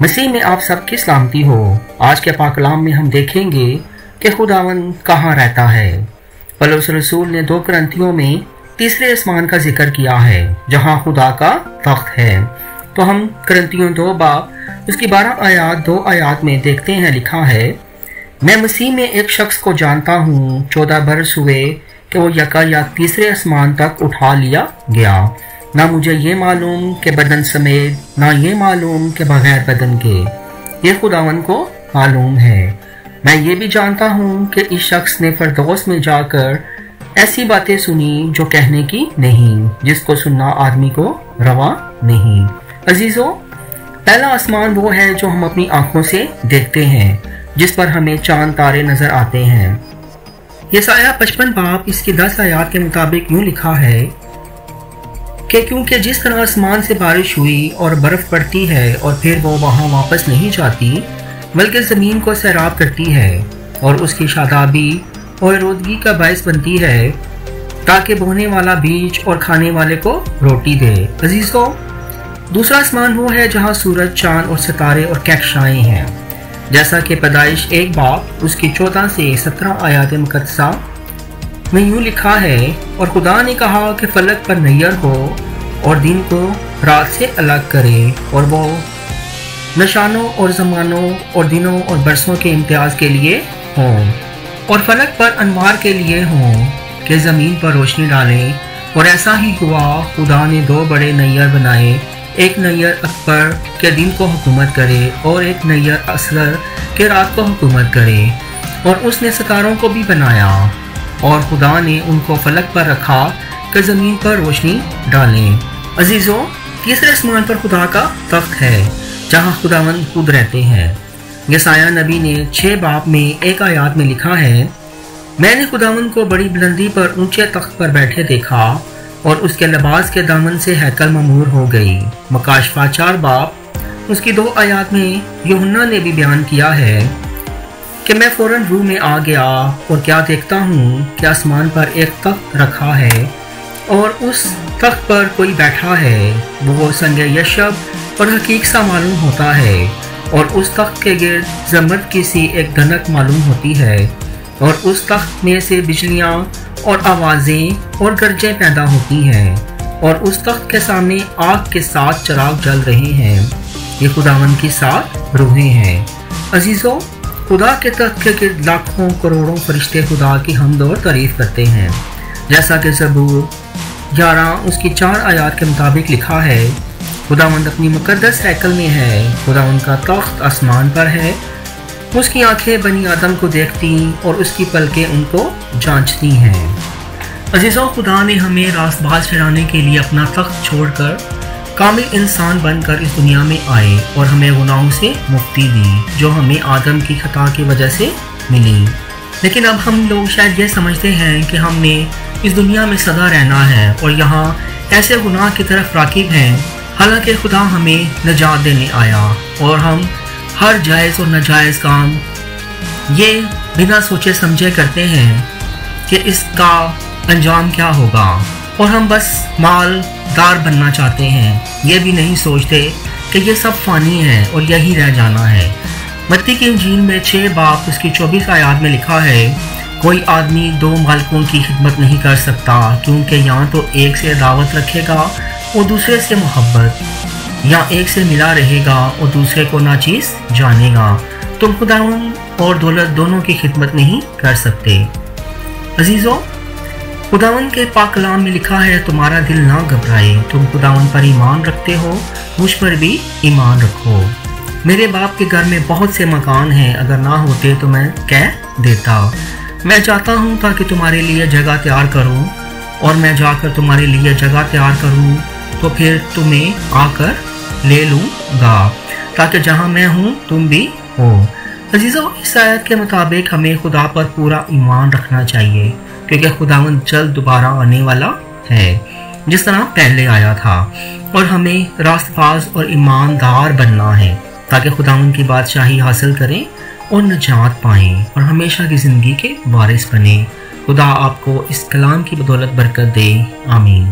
مسیح میں آپ سب کی سلامتی ہو۔ آج کے پاک کلام میں ہم دیکھیں گے کہ خداوند کہاں رہتا ہے۔ پولس رسول نے 2 کرنتھیوں میں تیسرے آسمان کا ذکر کیا ہے جہاں خدا کا تخت ہے۔ تو ہم کرنتھیوں 2 باب اس کی 12 آیات 2 آیات میں دیکھتے ہیں، لکھا ہے، میں مسیح میں ایک شخص کو جانتا ہوں، 14 برس ہوئے کہ وہ یکا یا تیسرے آسمان تک اٹھا لیا گیا۔ نہ مجھے یہ معلوم کہ بدن سمیت، نہ یہ معلوم کہ بغیر بدن کے، یہ خداوند کو معلوم ہے۔ میں یہ بھی جانتا ہوں کہ اس شخص نے فردوس میں جا کر ایسی باتیں سنی جو کہنے کی نہیں، جس کو سننا آدمی کو روا نہیں۔ عزیزو، پہلا آسمان وہ ہے جو ہم اپنی آنکھوں سے دیکھتے ہیں، جس پر ہمیں چاند تارے نظر آتے ہیں۔ یسایہ 55 باب اس کی 10 آیات کے مطابق یوں لکھا ہے کہ کیونکہ جس طرح آسمان سے بارش ہوئی اور برف پڑتی ہے اور پھر وہ وہاں واپس نہیں جاتی بلکہ زمین کو سیراب کرتی ہے اور اس کی شادابی اور رودگی کا باعث بنتی ہے تاکہ بونے والا بیج اور کھانے والے کو روٹی دے۔ عزیزو، دوسرا آسمان وہ ہے جہاں سورج، چاند اور ستارے اور کہکشائیں ہیں، جیسا کہ پیدائش 1 باب اس کی 14 سے 17 آیات مقدسہ میں یوں لکھا ہے، اور خدا نے کہا کہ فلک پر نیر ہو اور دن کو رات سے الگ کرے، اور وہ نشانوں اور زمانوں اور دنوں اور برسوں کے امتیاز کے لیے ہوں، اور فلک پر انوار کے لیے ہوں کہ زمین پر روشنی ڈالیں۔ اور ایسا ہی ہوا، خدا نے 2 بڑے نیر بنائے، ایک نیر اکبر کے دن کو حکومت کرے اور ایک نیر اصغر کے رات کو حکومت کرے، اور اس نے ستاروں کو بھی بنایا، اور خدا نے ان کو فلک پر رکھا کہ زمین پر روشنی ڈالیں۔ عزیزو، تیسرے آسمان پر خدا کا تخت ہے جہاں خداوند خود رہتے ہیں۔ یسایہ نبی نے 6 باب میں 1 آیات میں لکھا ہے، میں نے خداوند کو بڑی بلندی پر اونچے تخت پر بیٹھے دیکھا اور اس کے لباس کے دامن سے ہیکل معمور ہو گئی۔ مکاشفہ 4 باب اس کی 2 آیات میں یوحنا نے بھی بیان کیا ہے کہ میں فوراً روح میں آ گیا اور کیا دیکھتا ہوں کہ آسمان پر ایک تخت رکھا ہے اور اس تخت پر کوئی بیٹھا ہے، وہ سنگ یشب اور حقیق سا معلوم ہوتا ہے، اور اس تخت کے گرد زمرد کی سی ایک دھنک معلوم ہوتی ہے، اور اس تخت میں سے بجلیاں اور آوازیں اور گرجیں پیدا ہوتی ہیں، اور اس تخت کے سامنے آگ کے 7 چراغ جل رہے ہیں، یہ خداوند کی 7 روحیں ہیں۔ عزیزو، خدا کے تخت کے گرد لاکھوں کروڑوں فرشتے خدا کی حمد اور تعریف کرتے ہیں، جیسا کہ زبور 11 اس کی 4 آیات کے مطابق لکھا ہے، خداوند اپنی مقدس ہیکل میں ہے، خداوند کا تخت آسمان پر ہے، اس کی آنکھیں بنی آدم کو دیکھتی اور اس کی پلکیں ان کو جانچتی ہیں۔ عزیزوں، خدا نے ہمیں راست باز ٹھہرانے کے لیے اپنا تخت چھوڑ کر کامل انسان بن کر اس دنیا میں آئے اور ہمیں گناہوں سے مکتی دی جو ہمیں آدم کی خطا کی وجہ سے ملی۔ لیکن اب ہم لوگ شاید یہ سمجھتے ہیں کہ ہم نے اس دنیا میں سدا رہنا ہے اور یہاں ایسے گناہ کی طرف راغب ہیں، حالانکہ خدا ہمیں نجات دینے آیا، اور ہم ہر جائز اور ناجائز کام یہ بنا سوچے سمجھے کرتے ہیں کہ اس کا انجام کیا ہوگا، اور ہم بس مال دار بننا چاہتے ہیں، یہ بھی نہیں سوچتے کہ یہ سب فانی ہے اور یہی رہ جانا ہے۔ متی کی انجیل میں 6 باب اس کی 24 آیات میں لکھا ہے، کوئی آدمی 2 مالکوں کی خدمت نہیں کر سکتا، کیونکہ یا تو ایک سے عداوت رکھے گا اور دوسرے سے محبت، یا ایک سے ملا رہے گا اور دوسرے کو ناچیز جانے گا۔ تم خداوند اور دولت دونوں کی خدمت نہیں کر سکتے۔ عزیزو، خداوند کے پاک کلام میں لکھا ہے، تمہارا دل نہ گھبرائے، تم خداوند پر ایمان رکھتے ہو، مجھ پر بھی ایمان رکھو۔ میرے باپ کے گھر میں بہت سے مکان ہیں، اگر نہ ہوتے تو میں کہہ دیتا۔ میں جاتا ہوں تاکہ تمہارے لیے جگہ تیار کروں، اور میں جا کر تمہارے لیے جگہ تیار کروں تو پھر تمہیں آ کر لے لوں گا، تاکہ جہاں میں ہوں تم بھی ہو۔ عزیزو، اس آیت کے مطابق ہمیں خدا پر پورا ایمان رکھنا چاہیے، کیونکہ خداوند جلد دوبارہ آنے والا ہے، جس طرح پہلے آیا تھا، اور ہمیں راست باز اور ایماندار بننا ہے تاکہ خداوند کی بادشاہی حاصل کریں اور نجات پائیں اور ہمیشہ کی زندگی کے وارث بنیں۔ خدا آپ کو اس کلام کی بدولت برکت دے، آمین۔